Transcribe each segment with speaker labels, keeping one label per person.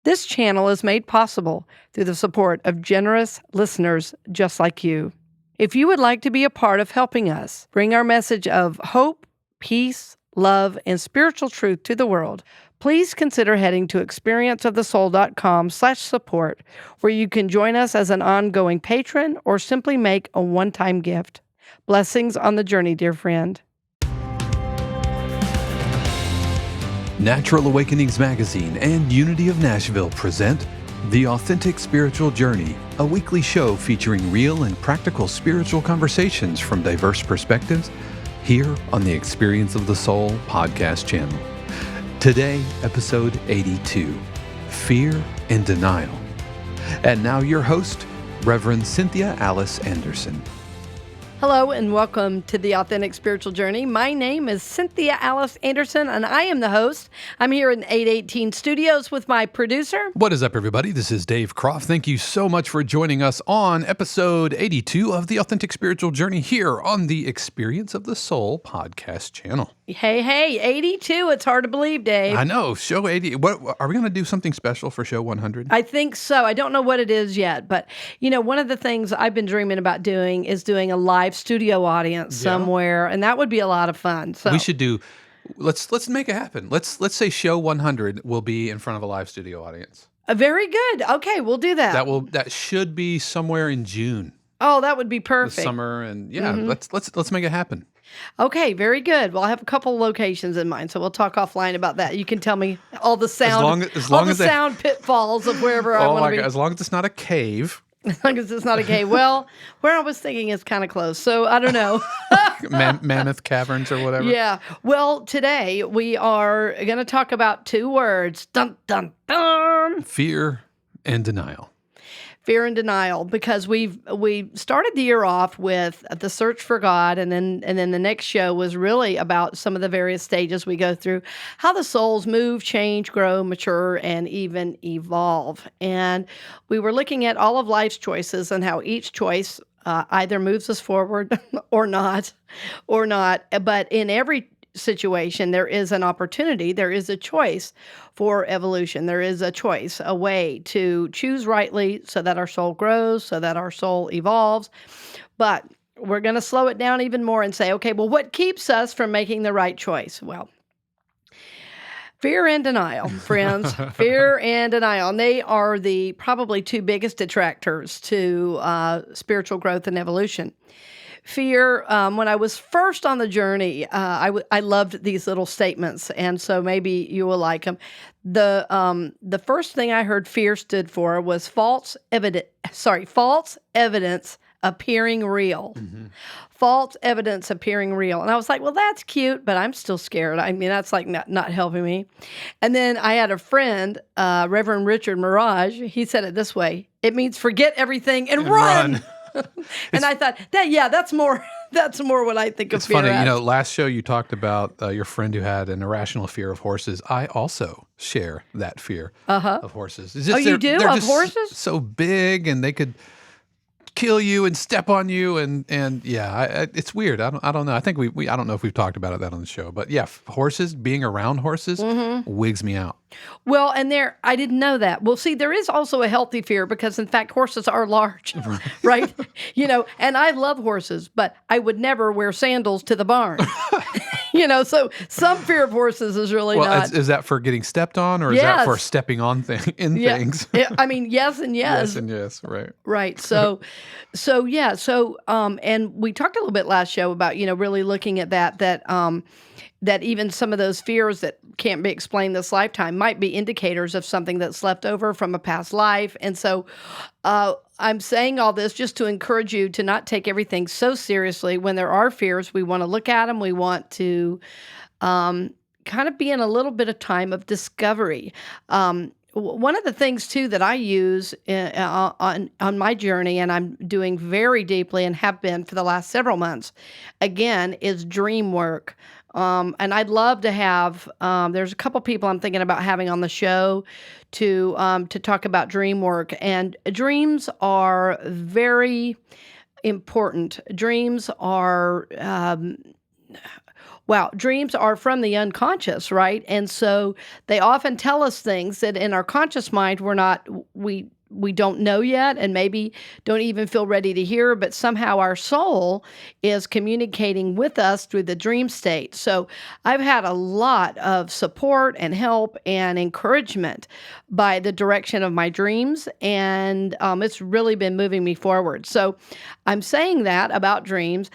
Speaker 1: This channel is made possible through the support of generous listeners just like you. If you would like to be a part of helping us bring our message of hope, peace, love, and spiritual truth to the world, please consider heading to experienceofthesoul.com/support, where you can join us as an ongoing patron or simply make a one-time gift. Blessings on the journey, dear friend.
Speaker 2: Natural Awakenings Magazine and Unity of Nashville present The Authentic Spiritual Journey, a weekly show featuring real and practical spiritual conversations from diverse perspectives here on the Experience of the Soul podcast channel. Today, episode 82, Fear and Denial. And now your host, Reverend Cynthia Alice Anderson.
Speaker 1: Hello and welcome to the Authentic Spiritual Journey. My name is Cynthia Alice Anderson and I am the host. I'm here in 818 Studios with my producer.
Speaker 2: What is up, everybody? This is Dave Croft. Thank you so much for joining us on episode 82 of the Authentic Spiritual Journey here on the Experience of the Soul podcast channel.
Speaker 1: Hey, 82. It's hard to believe, Dave.
Speaker 2: I know. Show 80. What are we going to do something special for show 100?
Speaker 1: I think so. I don't know what it is yet, but one of the things I've been dreaming about doing is doing a live studio audience somewhere, and that would be a lot of fun. So
Speaker 2: we should do. Let's make it happen. Let's say show 100 will be in front of a live studio audience.
Speaker 1: Very good. Okay, we'll do that.
Speaker 2: That should be somewhere in June.
Speaker 1: Oh, that would be perfect.
Speaker 2: The summer, and let's make it happen.
Speaker 1: Okay, very good. Well, I have a couple locations in mind, so we'll talk offline about that. You can tell me all the sound, sound pitfalls of wherever I want to be.
Speaker 2: As long as it's not a cave.
Speaker 1: As long as it's not a cave. Well, where I was thinking is kind of close, so I don't know.
Speaker 2: Mammoth Caverns or whatever.
Speaker 1: Yeah. Well, today we are going to talk about two words. Dun, dun, dun.
Speaker 2: Fear and denial.
Speaker 1: Fear and denial, because we started the year off with the search for God, and then the next show was really about some of the various stages we go through, how the souls move, change, grow, mature, and even evolve. And we were looking at all of life's choices and how each choice either moves us forward or not. But in every situation, there is an opportunity, there is a choice for evolution. There is a choice, a way to choose rightly so that our soul grows, so that our soul evolves. But we're going to slow it down even more and say, okay, well, what keeps us from making the right choice? Well, fear and denial, friends. Fear and denial. And they are the probably two biggest detractors to spiritual growth and evolution. Fear, when I was first on the journey, I loved these little statements, and so maybe you will like them. The first thing I heard fear stood for was false evidence appearing real. Mm-hmm. False evidence appearing real. And I was like, well, that's cute, but I'm still scared. I mean, that's like not helping me. And then I had a friend, Reverend Richard Mirage. He said it this way: it means forget everything and run. And I thought that's more what I think of fear.
Speaker 2: It's funny, last show you talked about your friend who had an irrational fear of horses. I also share that fear of horses. It's just,
Speaker 1: you do?
Speaker 2: They're
Speaker 1: of
Speaker 2: just
Speaker 1: horses?
Speaker 2: So big, and they could kill you and step on you, and it's weird. I don't know. I think I don't know if we've talked about that on the show, but yeah, horses, being around horses wigs me out.
Speaker 1: Well, and I didn't know that. Well, see, there is also a healthy fear because, in fact, horses are large, right? And I love horses, but I would never wear sandals to the barn. So some fear of horses is really not.
Speaker 2: Is that for getting stepped on, or is that for stepping on things?
Speaker 1: I mean, yes and yes.
Speaker 2: Yes and yes, right.
Speaker 1: Right. So, and we talked a little bit last show about, really looking at that even some of those fears that can't be explained this lifetime might be indicators of something that's left over from a past life. And so I'm saying all this just to encourage you to not take everything so seriously. When there are fears, we want to look at them. We want to kind of be in a little bit of time of discovery. One of the things, too, that I use on my journey, and I'm doing very deeply and have been for the last several months, again, is dream work. And I'd love to have, there's a couple people I'm thinking about having on the show to talk about dream work. And dreams are very important. Dreams are Wow, dreams are from the unconscious, right? And so they often tell us things that in our conscious mind we don't know yet and maybe don't even feel ready to hear, but somehow our soul is communicating with us through the dream state. So I've had a lot of support and help and encouragement by the direction of my dreams, and it's really been moving me forward. So I'm saying that about dreams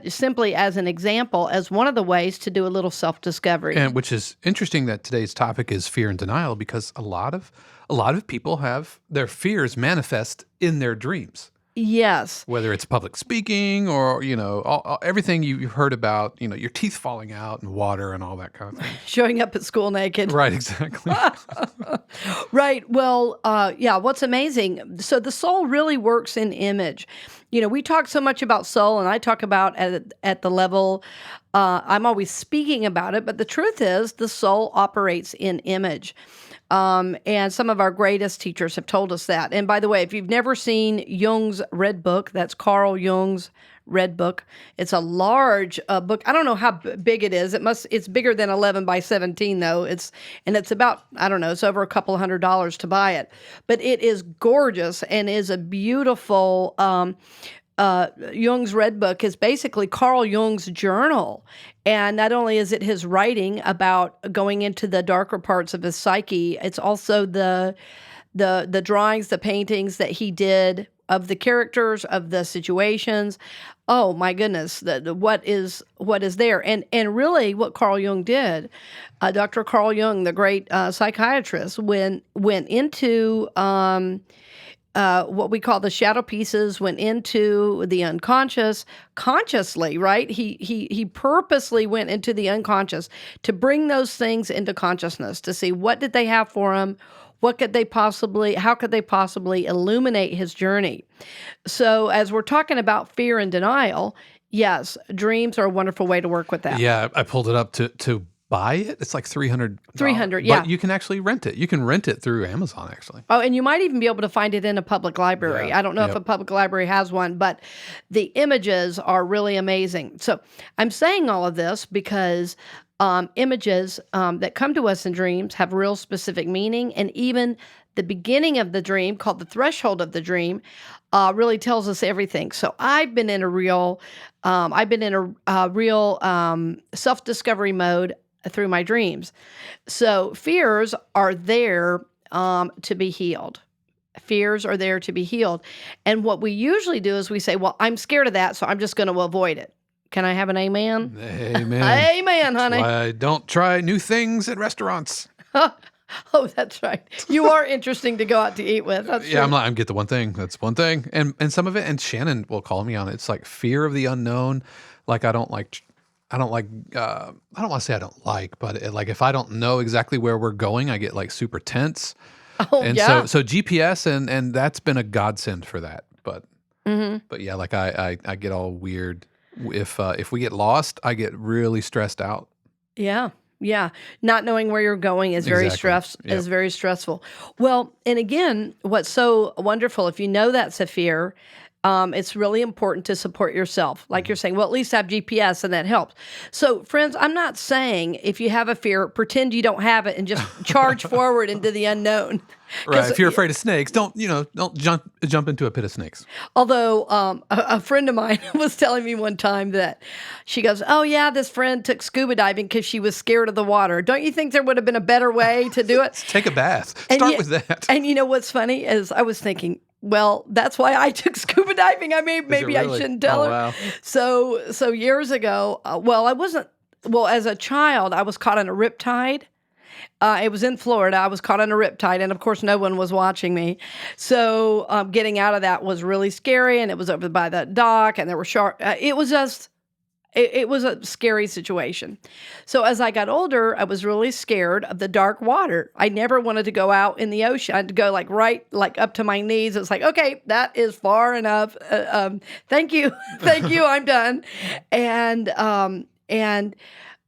Speaker 1: simply as an example, as one of the ways to do a little self-discovery.
Speaker 2: And which is interesting that today's topic is fear and denial, because a lot of people have their fears manifest in their dreams.
Speaker 1: Yes.
Speaker 2: Whether it's public speaking or, everything you've heard about, your teeth falling out and water and all that kind of thing.
Speaker 1: Showing up at school naked.
Speaker 2: Right, exactly.
Speaker 1: Right. Well, yeah, what's amazing. So the soul really works in image. We talk so much about soul, and I talk about at the level, I'm always speaking about it, but the truth is the soul operates in image. And some of our greatest teachers have told us that. And by the way, if you've never seen Jung's Red Book, that's Carl Jung's Red Book. It's a large book. I don't know how big it is. It's bigger than 11 by 17 though. It's about, I don't know, it's over $200 to buy it. But it is gorgeous and is a beautiful Jung's Red Book is basically Carl Jung's journal. And not only is it his writing about going into the darker parts of his psyche, it's also the drawings, the paintings that he did of the characters, of the situations. Oh my goodness, what is there? And really what Carl Jung did, Dr. Carl Jung, the great psychiatrist, went into what we call the shadow pieces, went into the unconscious consciously, right? He purposely went into the unconscious to bring those things into consciousness, to see what did they have for him, how could they possibly illuminate his journey. So as we're talking about fear and denial, yes, dreams are a wonderful way to work with that.
Speaker 2: Yeah, I pulled it up to buy it. It's like $300.
Speaker 1: Yeah.
Speaker 2: But you can actually rent it. You can rent it through Amazon, actually.
Speaker 1: Oh, and you might even be able to find it in a public library.
Speaker 2: Yeah.
Speaker 1: I don't know if a public library has one, but the images are really amazing. So I'm saying all of this because images that come to us in dreams have real specific meaning, and even the beginning of the dream, called the threshold of the dream, really tells us everything. So I've been in a real self-discovery mode through my dreams. So fears are there to be healed. Fears are there to be healed. And what we usually do is we say, well, I'm scared of that, so I'm just going to avoid it. Can I have an amen?
Speaker 2: Amen.
Speaker 1: Amen, honey.
Speaker 2: That's why I don't try new things at restaurants.
Speaker 1: Oh, that's right. You are interesting to go out to eat with. That's
Speaker 2: Yeah,
Speaker 1: true.
Speaker 2: I'm get the one thing. That's one thing. And some of it, and Shannon will call me on it. It's like fear of the unknown. Like I don't want to say I don't like, but like if I don't know exactly where we're going, I get like super tense.
Speaker 1: Oh,
Speaker 2: And
Speaker 1: yeah.
Speaker 2: so GPS and that's been a godsend for that. But yeah, like I get all weird. If we get lost, I get really stressed out.
Speaker 1: Yeah. Yeah. Not knowing where you're going is very
Speaker 2: Exactly.
Speaker 1: is very stressful. Well, and again, what's so wonderful, if you know that's a fear, it's really important to support yourself. Like you're saying, well, at least have GPS and that helps. So friends, I'm not saying if you have a fear, pretend you don't have it and just charge forward into the unknown.
Speaker 2: Right. If you're afraid of snakes, don't jump into a pit of snakes.
Speaker 1: Although a friend of mine was telling me one time that she goes, oh yeah, this friend took scuba diving because she was scared of the water. Don't you think there would have been a better way to do it?
Speaker 2: Take a bath. Start with that.
Speaker 1: And you know what's funny is I was thinking, well, that's why I took scuba diving. I mean, maybe I shouldn't tell her.
Speaker 2: Wow.
Speaker 1: So years ago, as a child, I was caught on a riptide. It was in Florida. I was caught on a riptide, and of course, no one was watching me. So getting out of that was really scary, and it was over by the dock, and there were sharks. It was a scary situation. So as I got older, I was really scared of the dark water. I never wanted to go out in the ocean. I had to go right up to my knees. It's like, okay, that is far enough. Thank you. Thank you. I'm done. And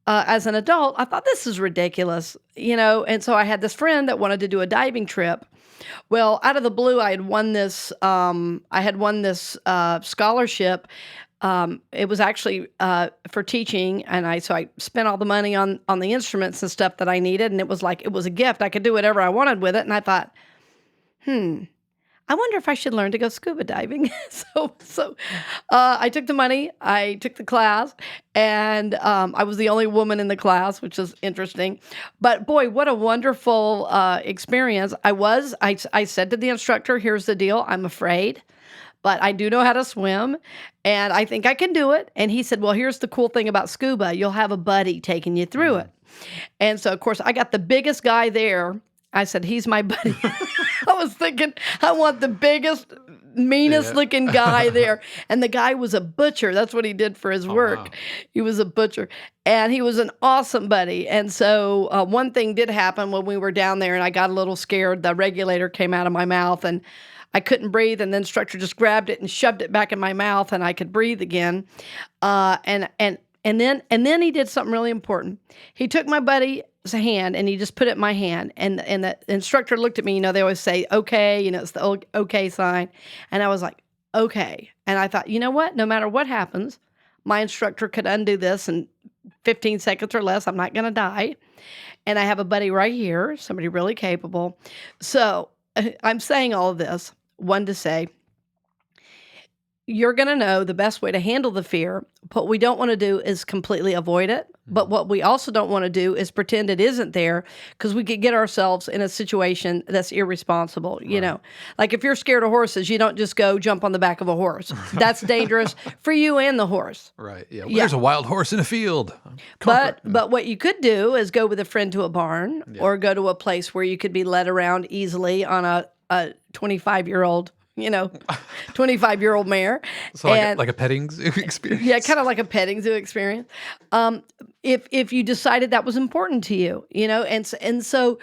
Speaker 1: as an adult, I thought this is ridiculous, and so I had this friend that wanted to do a diving trip. Well, out of the blue, I had won this scholarship it was actually for teaching, and I spent all the money on the instruments and stuff that I needed, and it was like it was a gift. I could do whatever I wanted with it, and I thought, I wonder if I should learn to go scuba diving. So I took the money, I took the class, and I was the only woman in the class, which is interesting. But boy, what a wonderful experience! I said to the instructor, "Here's the deal. I'm afraid, but I do know how to swim, and I think I can do it." And he said, "Well, here's the cool thing about scuba. You'll have a buddy taking you through it." And so, of course, I got the biggest guy there. I said, "He's my buddy." I was thinking, I want the biggest, meanest looking guy there. And the guy was a butcher. That's what he did for his work.
Speaker 2: Wow.
Speaker 1: He was a butcher. And he was an awesome buddy. And so one thing did happen when we were down there, and I got a little scared. The regulator came out of my mouth, and I couldn't breathe. And the instructor just grabbed it and shoved it back in my mouth, and I could breathe again. And then he did something really important. He took my buddy's hand and he just put it in my hand. And the instructor looked at me. They always say, okay, it's the okay sign. And I was like, okay. And I thought, you know what? No matter what happens, my instructor could undo this in 15 seconds or less. I'm not going to die. And I have a buddy right here, somebody really capable. So I'm saying all of this, one to say, you're going to know the best way to handle the fear. What we don't want to do is completely avoid it. But what we also don't want to do is pretend it isn't there, because we could get ourselves in a situation that's irresponsible. Like if you're scared of horses, you don't just go jump on the back of a horse. That's dangerous for you and the horse.
Speaker 2: Right. Yeah. Well, there's a wild horse in a field.
Speaker 1: But what you could do is go with a friend to a barn or go to a place where you could be led around easily on a 25-year-old 25-year-old mare.
Speaker 2: So like a petting zoo experience?
Speaker 1: Yeah, kind of like a petting zoo experience. If you decided that was important to you, and so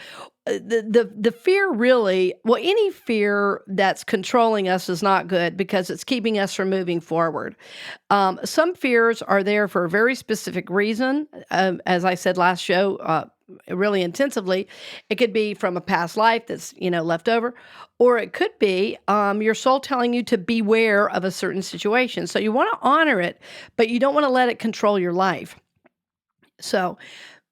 Speaker 1: the fear really, well, any fear that's controlling us is not good because it's keeping us from moving forward. Some fears are there for a very specific reason. As I said last show, really intensively, it could be from a past life that's left over, or it could be your soul telling you to beware of a certain situation. So you want to honor it, but you don't want to let it control your life. So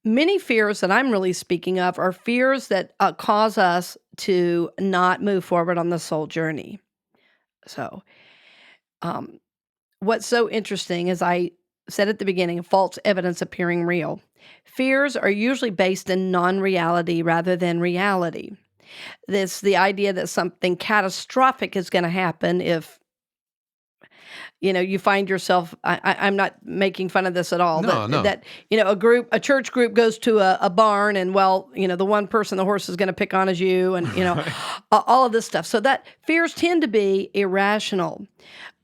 Speaker 1: many fears that I'm really speaking of are fears that cause us to not move forward on the soul journey. So what's so interesting, as I said at the beginning, false evidence appearing real. Fears are usually based in non-reality rather than reality. This the idea that something catastrophic is going to happen if you find yourself. I'm not making fun of this at all.
Speaker 2: No.
Speaker 1: That a church group goes to a barn, and the one person the horse is going to pick on is you, and all of this stuff. So that fears tend to be irrational,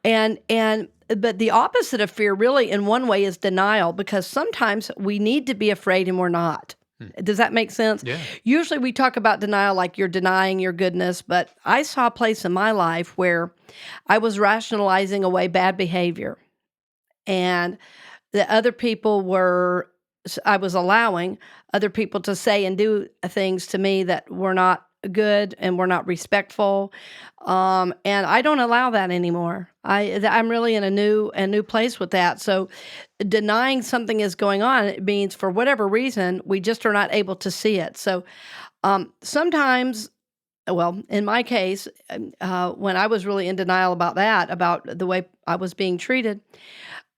Speaker 1: but the opposite of fear, really, in one way, is denial, because sometimes we need to be afraid and we're not. Does that make sense?
Speaker 2: Yeah.
Speaker 1: Usually we talk about denial like you're denying your goodness, but I saw a place in my life where I was rationalizing away bad behavior, and I was allowing other people to say and do things to me that were not good and were not respectful. And I don't allow that anymore. I'm really in a new place with that. So denying something is going on, it means for whatever reason, we just are not able to see it. So sometimes, well, in my case, when I was really in denial about the way I was being treated,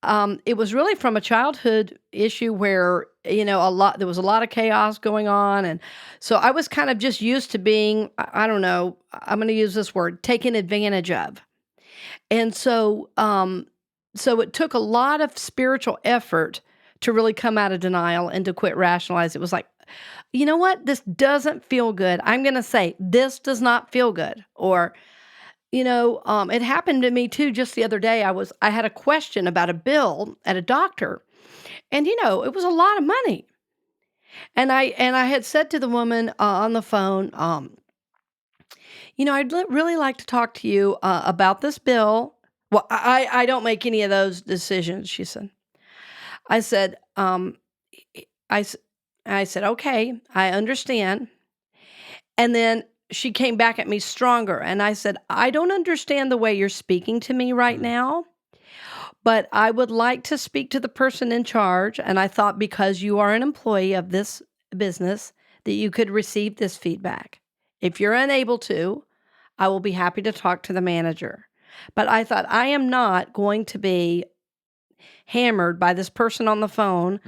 Speaker 1: it was really from a childhood issue where, there was a lot of chaos going on. And so I was kind of just used to being, I don't know, I'm going to use this word, taken advantage of. And so it took a lot of spiritual effort to really come out of denial and to quit rationalize. It was like, you know what? This doesn't feel good. I'm going to say, this does not feel good. Or, it happened to me too just the other day. I had a question about a bill at a doctor, and it was a lot of money. And I had said to the woman on the phone, really like to talk to you about this bill. Well, I don't make any of those decisions, she said. I said, I said, okay, I understand. And then she came back at me stronger. And I said, I don't understand the way you're speaking to me right now, but I would like to speak to the person in charge. And I thought because you are an employee of this business, that you could receive this feedback. If you're unable to, I will be happy to talk to the manager. But I thought, I am not going to be hammered by this person on the phone.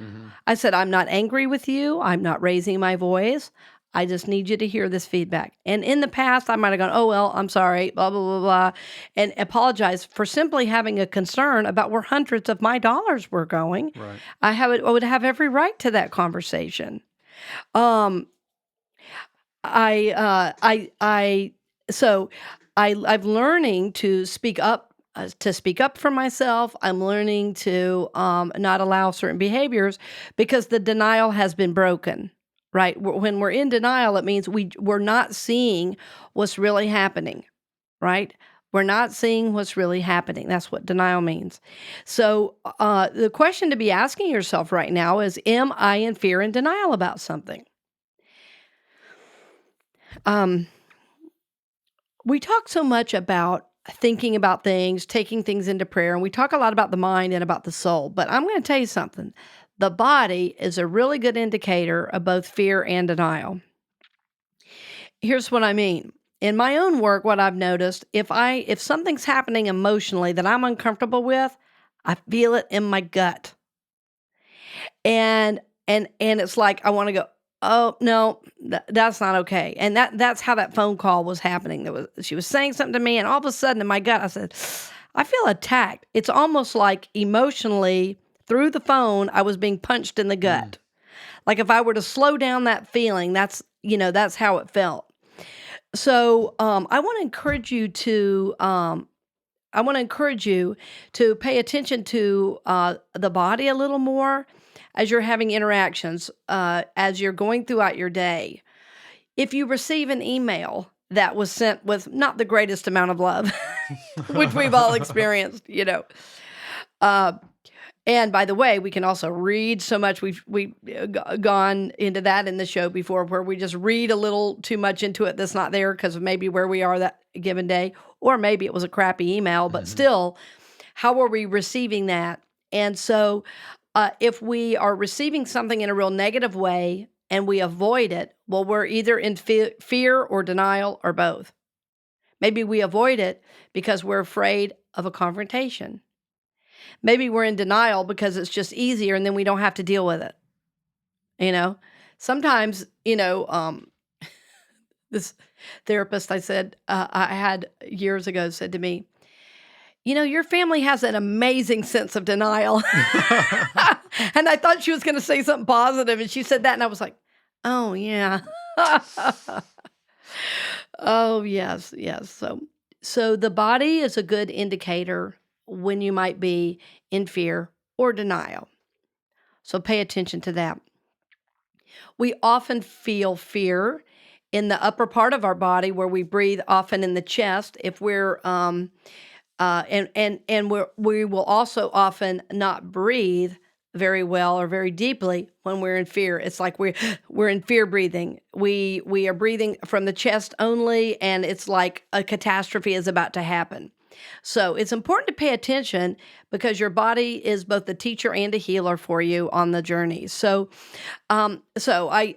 Speaker 1: I said, I'm not angry with you. I'm not raising my voice. I just need you to hear this feedback. And in the past, I might have gone, oh, well, I'm sorry, blah, blah, blah, blah, and apologize for simply having a concern about where hundreds of my dollars were going.
Speaker 2: Right.
Speaker 1: I would have every right to that conversation. So I'm learning to speak up. To speak up for myself. I'm learning to not allow certain behaviors because the denial has been broken, right? When we're in denial, it means we're not seeing what's really happening, right? We're not seeing what's really happening. That's what denial means. So the question to be asking yourself right now is, am I in fear and denial about something? We talk so much about thinking about things, taking things into prayer, and we talk a lot about the mind and about the soul. But I'm going to tell you something. The body is a really good indicator of both fear and denial. Here's what I mean. In my own work, what I've noticed, if something's happening emotionally that I'm uncomfortable with, I feel it in my gut. And it's like I want to go, oh no, that's not okay. And that's how that phone call was happening. She was saying something to me, and all of a sudden in my gut, I said, I feel attacked. It's almost like emotionally through the phone, I was being punched in the gut. Like if I were to slow down that feeling, that's how it felt. So I want to encourage you to pay attention to the body a little more as you're having interactions, as you're going throughout your day. If you receive an email that was sent with not the greatest amount of love, which we've all experienced, and by the way, we can also read so much. We've gone into that in the show before, where we just read a little too much into it that's not there because of maybe where we are that given day, or maybe it was a crappy email, but still, how are we receiving that? And so if we are receiving something in a real negative way and we avoid it, well, we're either in fear or denial or both. Maybe we avoid it because we're afraid of a confrontation. Maybe we're in denial because it's just easier and then we don't have to deal with it. Sometimes, this therapist I had years ago said to me, your family has an amazing sense of denial. And I thought she was going to say something positive, and she said that, and I was like, oh, yeah. Oh, yes. So the body is a good indicator when you might be in fear or denial. So pay attention to that. We often feel fear in the upper part of our body where we breathe, often in the chest. If we're we will also often not breathe very well or very deeply when we're in fear. It's like we're in fear breathing. We are breathing from the chest only, and it's like a catastrophe is about to happen. So it's important to pay attention because your body is both the teacher and a healer for you on the journey. So I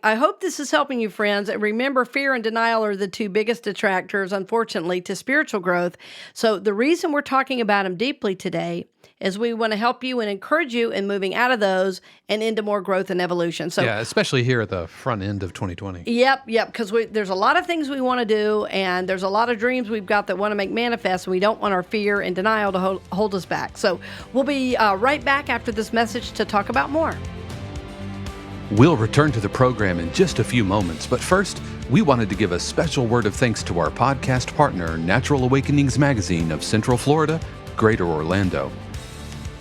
Speaker 1: hope this is helping you, friends. And remember, fear and denial are the two biggest detractors, unfortunately, to spiritual growth. So the reason we're talking about them deeply today is we want to help you and encourage you in moving out of those and into more growth and evolution. So
Speaker 2: yeah, especially here at the front end of 2020.
Speaker 1: Yep, because there's a lot of things we want to do, and there's a lot of dreams we've got that want to make manifest, and we don't want our fear and denial to hold us back. So we'll be right back after this message to talk about more.
Speaker 2: We'll return to the program in just a few moments, but first, we wanted to give a special word of thanks to our podcast partner, Natural Awakenings Magazine of Central Florida, Greater Orlando.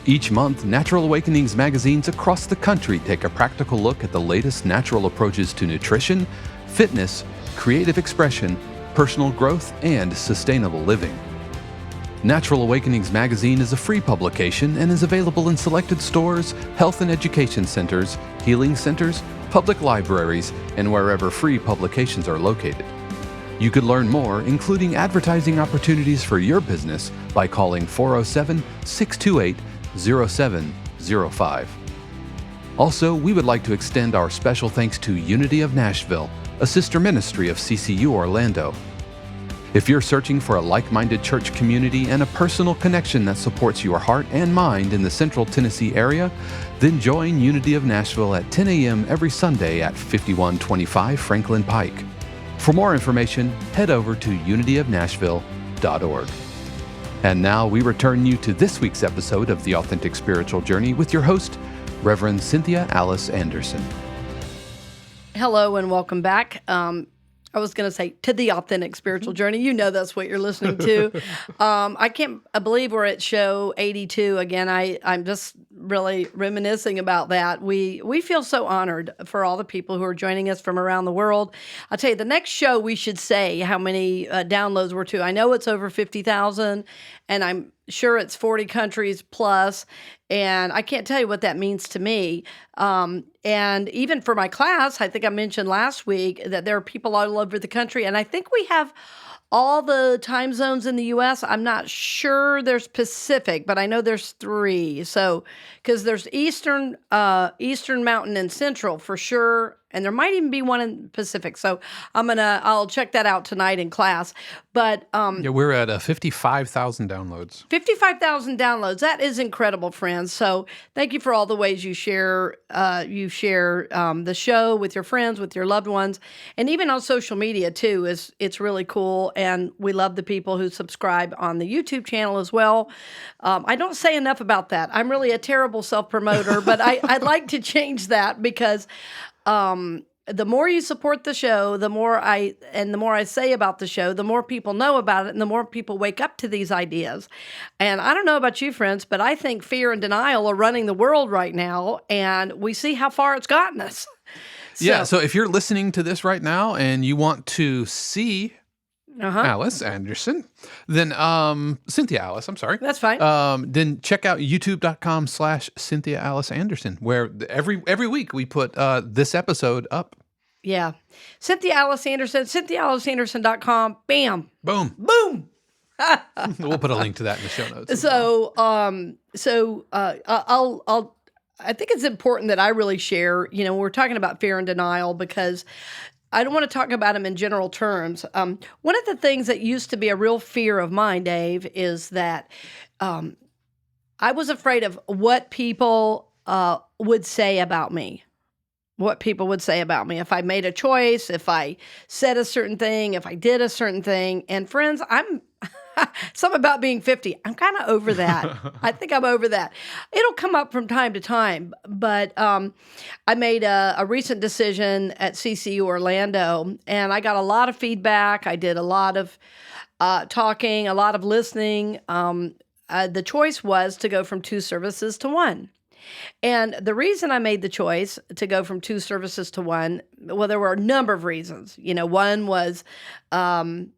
Speaker 2: Each month, Natural Awakenings magazines across the country take a practical look at the latest natural approaches to nutrition, fitness, creative expression, personal growth, and sustainable living. Natural Awakenings magazine is a free publication and is available in selected stores, health and education centers, healing centers, public libraries, and wherever free publications are located. You could learn more, including advertising opportunities for your business, by calling 407-628-0000 0705. Also, we would like to extend our special thanks to Unity of Nashville, a sister ministry of CCU Orlando. If you're searching for a like-minded church community and a personal connection that supports your heart and mind in the Central Tennessee area, then join Unity of Nashville at 10 a.m. every Sunday at 5125 Franklin Pike. For more information, head over to unityofnashville.org. And now we return you to this week's episode of The Authentic Spiritual Journey with your host, Reverend Cynthia Alice Anderson.
Speaker 1: Hello and welcome back. I was going to say to the Authentic Spiritual Journey. You know that's what you're listening to. I can't believe we're at show 82 again. I'm just really reminiscing about that. We feel so honored for all the people who are joining us from around the world. I'll tell you, the next show we should say how many downloads we're to. I know it's over 50,000, and I'm sure it's 40 countries plus, and I can't tell you what that means to me. And even for my class, I think I mentioned last week that there are people all over the country, and I think we have all the time zones in the U.S. I'm not sure there's Pacific, but I know there's 3. So, because there's Eastern Mountain and Central for sure, and there might even be one in Pacific. So I'll check that out tonight in class. But
Speaker 3: we're at 55,000 downloads.
Speaker 1: 55,000 downloads. That is incredible, friends. So thank you for all the ways you share the show with your friends, with your loved ones, and even on social media too. It's really cool, and we love the people who subscribe on the YouTube channel as well. I don't say enough about that. I'm really a terrible self-promoter, but I'd like to change that because the more you support the show, the more I say about the show, the more people know about it, and the more people wake up to these ideas. And I don't know about you, friends, but I think fear and denial are running the world right now, and we see how far it's gotten us.
Speaker 3: So if you're listening to this right now and you want to see Alice Anderson, then Cynthia Alice, I'm sorry.
Speaker 1: That's fine.
Speaker 3: Then check out youtube.com/Cynthia Alice Anderson, where every week we put this episode up.
Speaker 1: Yeah. Cynthia Alice Anderson, CynthiaAliceAnderson.com. Bam.
Speaker 3: Boom.
Speaker 1: Boom.
Speaker 3: We'll put a link to that in the show notes.
Speaker 1: I think it's important that I really share, we're talking about fear and denial because I don't want to talk about them in general terms. One of the things that used to be a real fear of mine, Dave, is that I was afraid of what people would say about me. What people would say about me if I made a choice, if I said a certain thing, if I did a certain thing. And friends, I'm something about being 50. I'm kind of over that. I think I'm over that. It'll come up from time to time, but I made a recent decision at CCU Orlando, and I got a lot of feedback. I did a lot of talking, a lot of listening. The choice was to go from 2 services to 1. And the reason I made the choice to go from 2 services to 1, well, there were a number of reasons. One was, one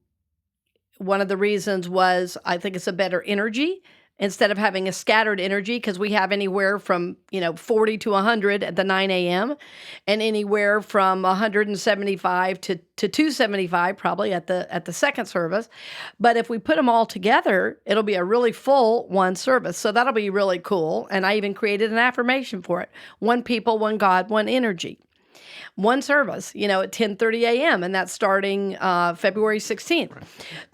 Speaker 1: of the reasons was I think it's a better energy instead of having a scattered energy, because we have anywhere from 40 to 100 at the 9 a.m. and anywhere from 175 to 275 probably at the second service. But if we put them all together, it'll be a really full 1 service. So that'll be really cool. And I even created an affirmation for it: 1 people, 1 God, 1 energy. 1 service, at 10:30 a.m. and that's starting February 16th. Right.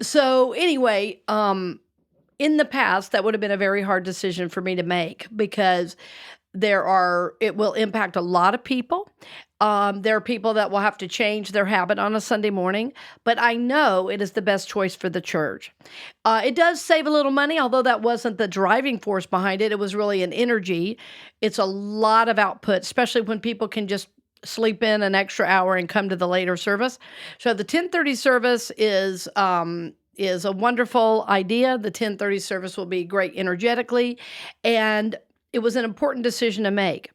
Speaker 1: So anyway, in the past, that would have been a very hard decision for me to make because it will impact a lot of people. There are people that will have to change their habit on a Sunday morning, but I know it is the best choice for the church. It does save a little money, although that wasn't the driving force behind it. It was really an energy. It's a lot of output, especially when people can just sleep in an extra hour and come to the later service. So the 10:30 service is a wonderful idea. The 10:30 service will be great energetically, and it was an important decision to make.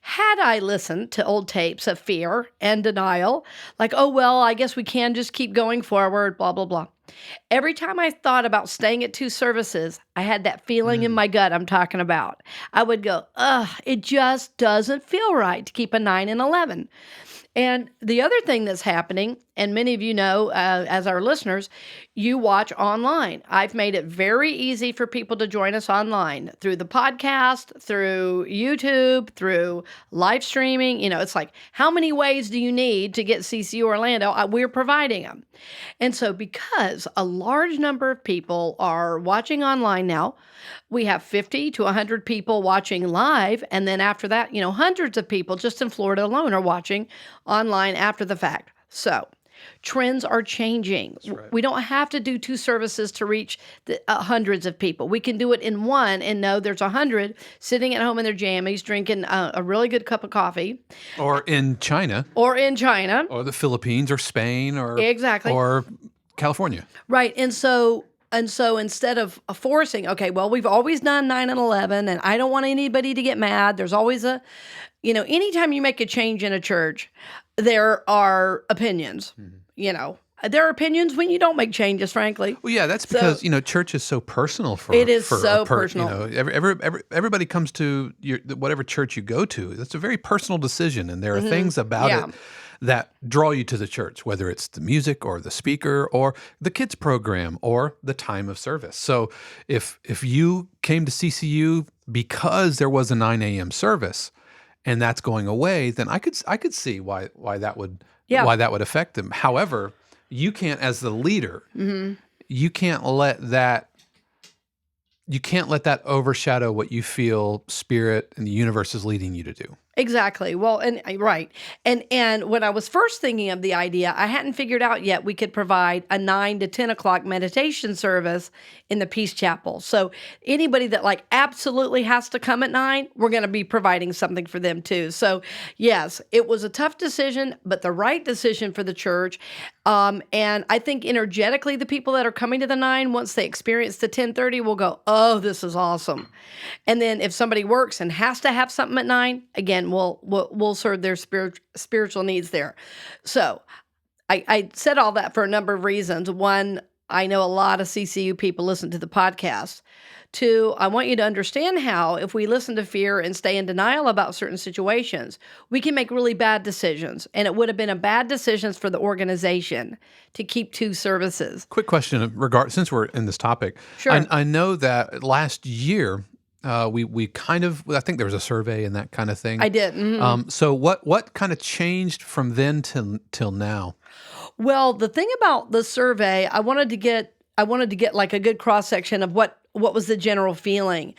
Speaker 1: Had I listened to old tapes of fear and denial, like, oh, well, I guess we can just keep going forward, blah, blah, blah. Every time I thought about staying at 2 services, I had that feeling in my gut I'm talking about. I would go, it just doesn't feel right to keep a 9 and 11. And the other thing that's happening, and many of you know, as our listeners, you watch online. I've made it very easy for people to join us online through the podcast, through YouTube, through live streaming. It's like, how many ways do you need to get CCU Orlando? We're providing them. And so because a large number of people are watching online now, we have 50 to 100 people watching live. And then after that, hundreds of people just in Florida alone are watching online after the fact. So trends are changing.
Speaker 3: Right.
Speaker 1: We don't have to do 2 services to reach the hundreds of people. We can do it in one and know there's 100 sitting at home in their jammies, drinking a really good cup of coffee.
Speaker 3: Or in China.
Speaker 1: Or in China.
Speaker 3: Or the Philippines or Spain or
Speaker 1: exactly.
Speaker 3: Or California.
Speaker 1: Right. And so instead of forcing, okay, well, we've always done 9 and 11, and I don't want anybody to get mad. There's always anytime you make a change in a church, there are opinions. There are opinions when you don't make changes, frankly.
Speaker 3: Well, yeah, that's because church is so personal for
Speaker 1: it is
Speaker 3: for
Speaker 1: so personal.
Speaker 3: Everybody comes to whatever church you go to. That's a very personal decision, and there are things about it that draw you to the church, whether it's the music or the speaker or the kids program or the time of service. So if you came to CCU because there was a 9 a.m. service and that's going away, then I could see why that would affect them. However, you can't, as the leader, you can't let that overshadow what you feel Spirit and the universe is leading you to do.
Speaker 1: Exactly. Well, right. And when I was first thinking of the idea, I hadn't figured out yet we could provide a 9 to 10 o'clock meditation service in the Peace Chapel. So anybody that absolutely has to come at 9, we're going to be providing something for them too. So yes, it was a tough decision, but the right decision for the church. And I think energetically, the people that are coming to the 9, once they experience the 10:30, will go, oh, this is awesome. And then if somebody works and has to have something at 9, again, we'll serve their spiritual needs there. So I said all that for a number of reasons. One, I know a lot of CCU people listen to the podcast. 2, I want you to understand how if we listen to fear and stay in denial about certain situations, we can make really bad decisions. And it would have been a bad decision for the organization to keep 2 services.
Speaker 3: Quick question, since we're in this topic.
Speaker 1: Sure.
Speaker 3: I know that last year, we kind of, I think there was a survey and that kind of thing.
Speaker 1: I did. Mm-hmm.
Speaker 3: So what kind of changed from then till now?
Speaker 1: Well, the thing about the survey, I wanted to get like a good cross section of what was the general feeling.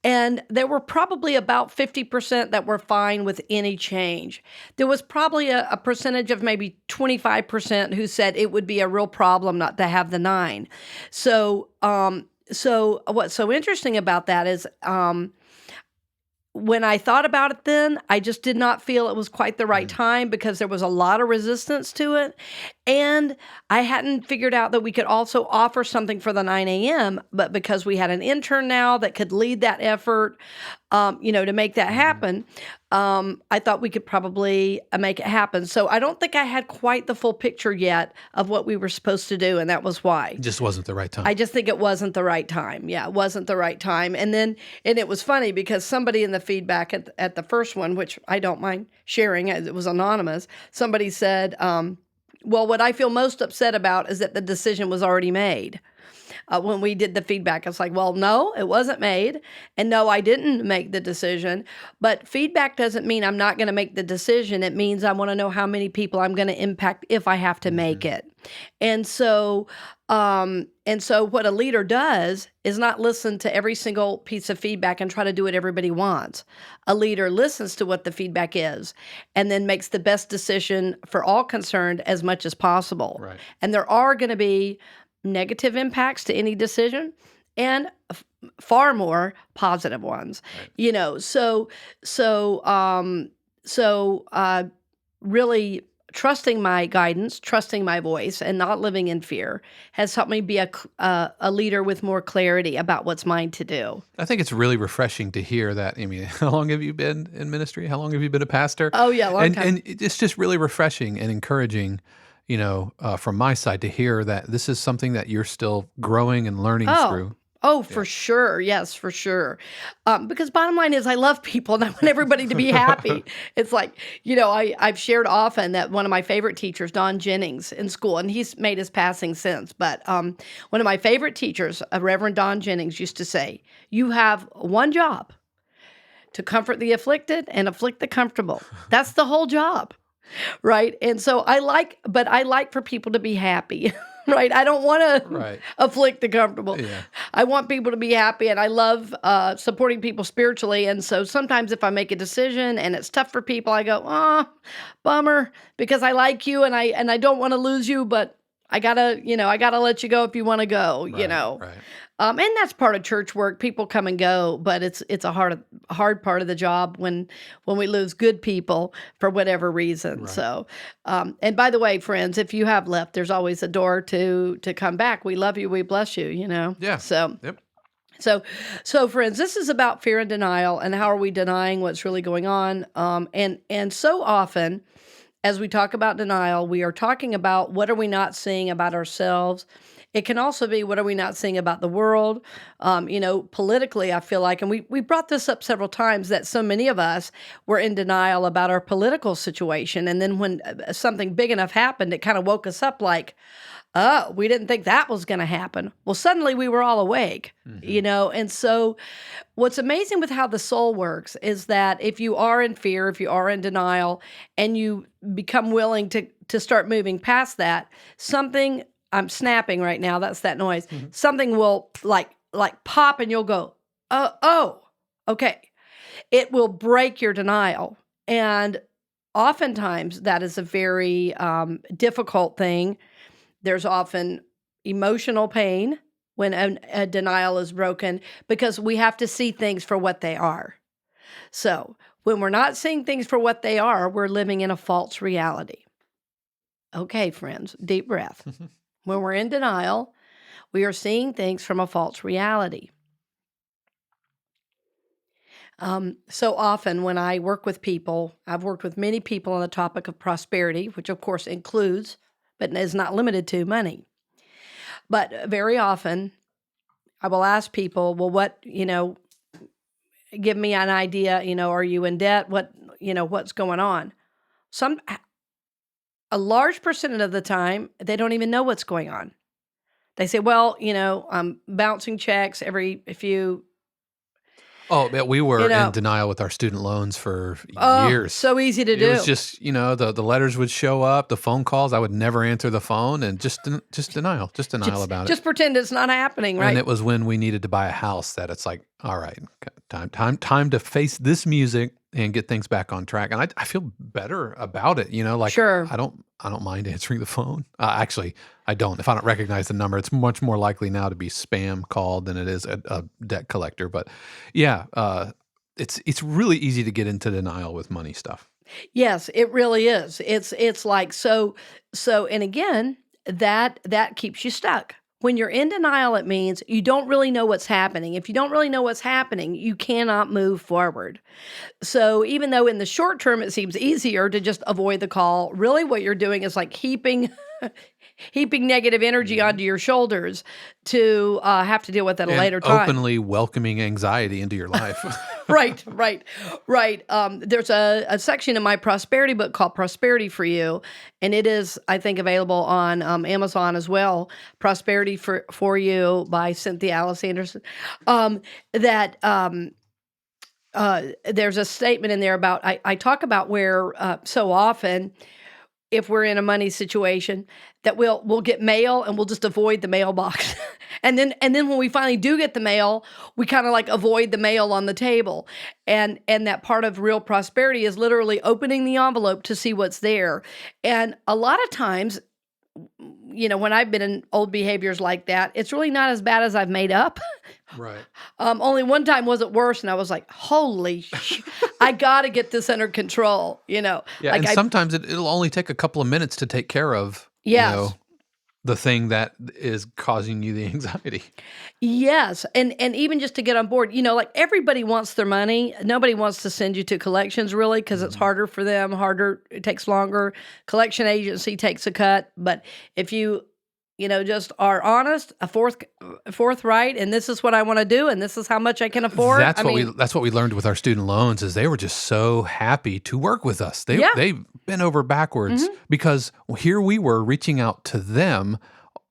Speaker 1: And there were probably about 50% that were fine with any change. There was probably a percentage of maybe 25% who said it would be a real problem not to have the 9. So what's so interesting about that is when I thought about it then, I just did not feel it was quite the right time because there was a lot of resistance to it. And I hadn't figured out that we could also offer something for the 9 a.m., but because we had an intern now that could lead that effort, to make that happen, I thought we could probably make it happen. So I don't think I had quite the full picture yet of what we were supposed to do, and that was why.
Speaker 3: It just wasn't the right time.
Speaker 1: I just think it wasn't the right time. Yeah, it wasn't the right time. And it was funny because somebody in the feedback at the first one, which I don't mind sharing, as it was anonymous, somebody said, well, what I feel most upset about is that the decision was already made. When we did the feedback, it's like, well, no, it wasn't made. And no, I didn't make the decision. But feedback doesn't mean I'm not going to make the decision. It means I want to know how many people I'm going to impact if I have to make it. And so what a leader does is not listen to every single piece of feedback and try to do what everybody wants. A leader listens to what the feedback is and then makes the best decision for all concerned as much as possible.
Speaker 3: Right. And
Speaker 1: there are going to be negative impacts to any decision and far more positive ones. Right. Really trusting my guidance, trusting my voice, and not living in fear has helped me be a leader with more clarity about what's mine to do.
Speaker 3: I think it's really refreshing to hear that. I mean, how long have you been in ministry? How long have you been a pastor?
Speaker 1: Oh, yeah, long time.
Speaker 3: And it's just really refreshing and encouraging, from my side to hear that this is something that you're still growing and learning through.
Speaker 1: Oh, for sure. Yes, for sure. Because bottom line is, I love people and I want everybody to be happy. It's like, I've shared often that one of my favorite teachers, Don Jennings, in school, and he's made his passing since, but one of my favorite teachers, Reverend Don Jennings, used to say, "You have one job, to comfort the afflicted and afflict the comfortable. That's the whole job." Right? And so I like for people to be happy, right? I don't want to
Speaker 3: Right.
Speaker 1: afflict the comfortable.
Speaker 3: Yeah.
Speaker 1: I want people to be happy, and I love supporting people spiritually. And so sometimes if I make a decision and it's tough for people, I go, "Oh, bummer," because I like you and I don't want to lose you, but I gotta let you go if you want to go,
Speaker 3: Right.
Speaker 1: And that's part of church work. People come and go, but it's a hard part of the job when we lose good people for whatever reason.
Speaker 3: Right.
Speaker 1: So, and by the way, friends, if you have left, there's always a door to come back. We love you. We bless you.
Speaker 3: Yeah.
Speaker 1: So.
Speaker 3: Yep.
Speaker 1: So friends, this is about fear and denial, and how are we denying what's really going on? And so often, as we talk about denial, we are talking about what are we not seeing about ourselves. It can also be what are we not seeing about the world. Politically, I feel like, and we brought this up several times, that so many of us were in denial about our political situation. And then when something big enough happened, it kind of woke us up like, oh, we didn't think that was going to happen. Well, suddenly we were all awake, And so what's amazing with how the soul works is that if you are in fear, if you are in denial, and you become willing to start moving past that, something, I'm snapping right now, that's that noise, something will like pop and you'll go, oh, okay. It will break your denial. And oftentimes that is a very difficult thing. There's often emotional pain when a denial is broken, because we have to see things for what they are. So when we're not seeing things for what they are, we're living in a false reality. Okay, friends, deep breath. When we're in denial, we are seeing things from a false reality. So often when I work with people, I've worked with many people on the topic of prosperity, which of course includes, but is not limited to, money. But very often I will ask people, well, give me an idea, are you in debt? What's going on? A large percentage of the time, they don't even know what's going on. They say, well, I'm bouncing checks every few.
Speaker 3: Oh, but we were in denial with our student loans for years.
Speaker 1: So easy to do.
Speaker 3: It was just, the letters would show up, the phone calls, I would never answer the phone, and just denial about it.
Speaker 1: Just pretend it's not happening, right?
Speaker 3: And it was when we needed to buy a house that it's like, all right, time to face this music and get things back on track. And I feel better about it,
Speaker 1: Sure.
Speaker 3: I don't mind answering the phone. Actually, I don't. If I don't recognize the number, it's much more likely now to be spam called than it is a debt collector. But yeah, it's really easy to get into denial with money stuff.
Speaker 1: Yes, it really is. It's like so, and again, that keeps you stuck. When you're in denial, it means you don't really know what's happening. If you don't really know what's happening, you cannot move forward. So even though in the short term it seems easier to just avoid the call, really what you're doing is like heaping negative energy onto your shoulders to have to deal with at a later time.
Speaker 3: Openly welcoming anxiety into your life.
Speaker 1: Right. There's a section in my prosperity book called Prosperity for You, and it is, I think, available on Amazon as well. Prosperity for You by Cynthia Alice Anderson. There's a statement in there about, I talk about where so often, if we're in a money situation, that we'll get mail and we'll just avoid the mailbox. and then when we finally do get the mail, we kind of like avoid the mail on the table. And that part of real prosperity is literally opening the envelope to see what's there. And a lot of times, when I've been in old behaviors like that, it's really not as bad as I've made up.
Speaker 3: Right.
Speaker 1: Only one time was it worse, and I was like, holy I got to get this under control,
Speaker 3: Yeah,
Speaker 1: Like
Speaker 3: and sometimes it'll only take a couple of minutes to take care of,
Speaker 1: Yes.
Speaker 3: the thing that is causing you the anxiety.
Speaker 1: Yes, and even just to get on board, like everybody wants their money. Nobody wants to send you to collections really, because it's harder for them, it takes longer. Collection agency takes a cut, but if you just are honest, forthright, and this is what I want to do, and this is how much I can afford.
Speaker 3: That's what we learned with our student loans is they were just so happy to work with us. They bent over backwards because here we were reaching out to them,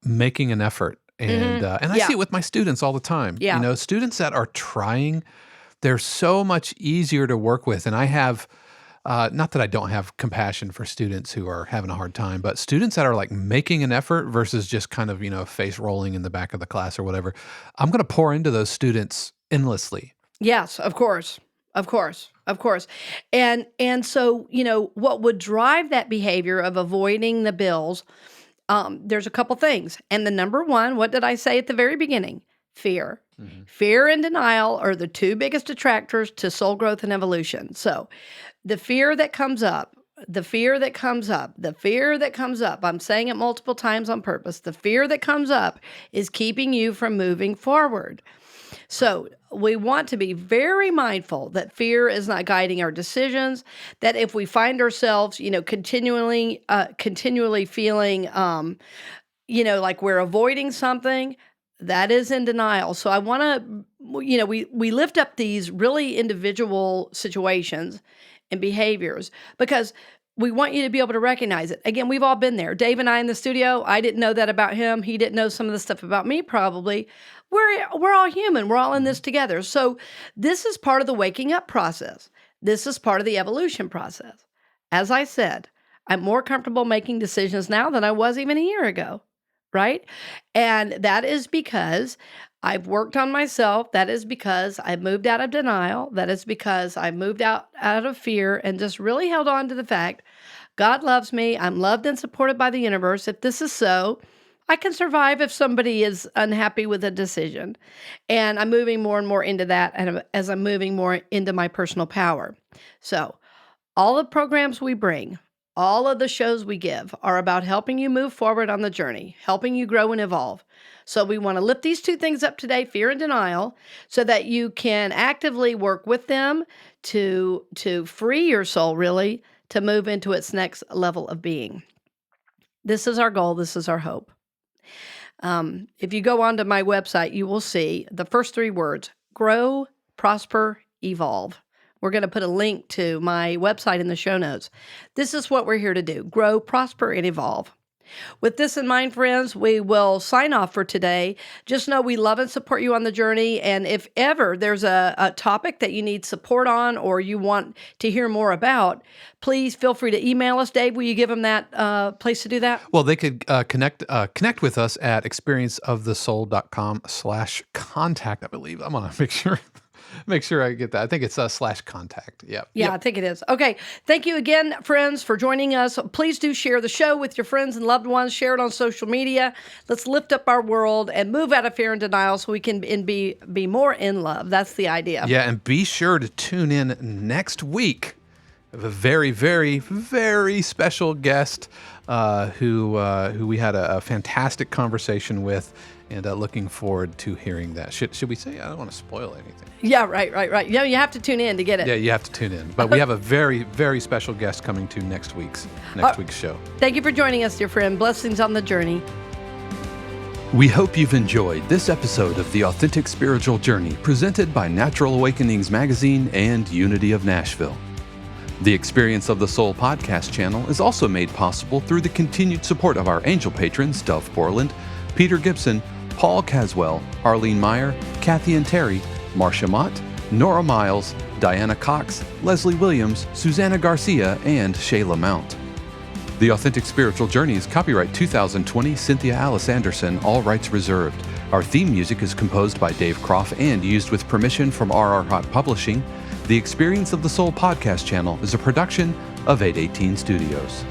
Speaker 3: making an effort. And I see it with my students all the time.
Speaker 1: Yeah.
Speaker 3: Students that are trying, they're so much easier to work with. And I have, not that I don't have compassion for students who are having a hard time, but students that are like making an effort versus just kind of, face rolling in the back of the class or whatever, I'm going to pour into those students endlessly.
Speaker 1: Yes, of course. And so, what would drive that behavior of avoiding the bills, there's a couple things. And the number one, what did I say at the very beginning? Fear. Mm-hmm. Fear and denial are the two biggest detractors to soul growth and evolution. So the fear that comes up, I'm saying it multiple times on purpose. The fear that comes up is keeping you from moving forward. So we want to be very mindful that fear is not guiding our decisions, that if we find ourselves, continually feeling, like we're avoiding something, that is in denial. So I want to, we lift up these really individual situations and behaviors because we want you to be able to recognize it. Again, we've all been there. Dave and I in the studio, I didn't know that about him. He didn't know some of the stuff about me probably. We're all human. We're all in this together. So this is part of the waking up process. This is part of the evolution process. As I said, I'm more comfortable making decisions now than I was even a year ago, right? And that is because I've worked on myself. That is because I've moved out of denial. That is because I've moved out of fear and just really held on to the fact God loves me. I'm loved and supported by the universe. If this is so, I can survive if somebody is unhappy with a decision. And I'm moving more and more into that and as I'm moving more into my personal power. So all the programs we bring, all of the shows we give are about helping you move forward on the journey, helping you grow and evolve. So we want to lift these two things up today, fear and denial, so that you can actively work with them to free your soul, really, to move into its next level of being. This is our goal. This is our hope. If you go onto my website, you will see the first three words, grow, prosper, evolve. We're going to put a link to my website in the show notes. This is what we're here to do, grow, prosper, and evolve. With this in mind, friends, we will sign off for today. Just know we love and support you on the journey. And if ever there's a topic that you need support on or you want to hear more about, please feel free to email us. Dave, will you give them that place to do that?
Speaker 3: Well, they could connect with us at experienceofthesoul.com/contact, I believe. I'm going to make sure I get that. I think it's /contact.
Speaker 1: Yeah, I think it is. Okay. Thank you again, friends, for joining us. Please do share the show with your friends and loved ones. Share it on social media. Let's lift up our world and move out of fear and denial so we can be more in love. That's the idea.
Speaker 3: Yeah, and be sure to tune in next week. We have a very, very, very special guest who we had a fantastic conversation with. And looking forward to hearing that. Should we say? I don't want to spoil anything.
Speaker 1: Yeah, right. You have to tune in to get it.
Speaker 3: Yeah, you have to tune in. But we have a very, very special guest coming to next week's show.
Speaker 1: Thank you for joining us, dear friend. Blessings on the journey.
Speaker 2: We hope you've enjoyed this episode of The Authentic Spiritual Journey, presented by Natural Awakenings Magazine and Unity of Nashville. The Experience of the Soul podcast channel is also made possible through the continued support of our angel patrons, Dove Borland, Peter Gibson, Paul Caswell, Arlene Meyer, Kathy and Terry, Marcia Mott, Nora Miles, Diana Cox, Leslie Williams, Susanna Garcia, and Shayla Mount. The Authentic Spiritual Journey is copyright 2020 Cynthia Alice Anderson, all rights reserved. Our theme music is composed by Dave Croft and used with permission from RR Hot Publishing. The Experience of the Soul podcast channel is a production of 818 Studios.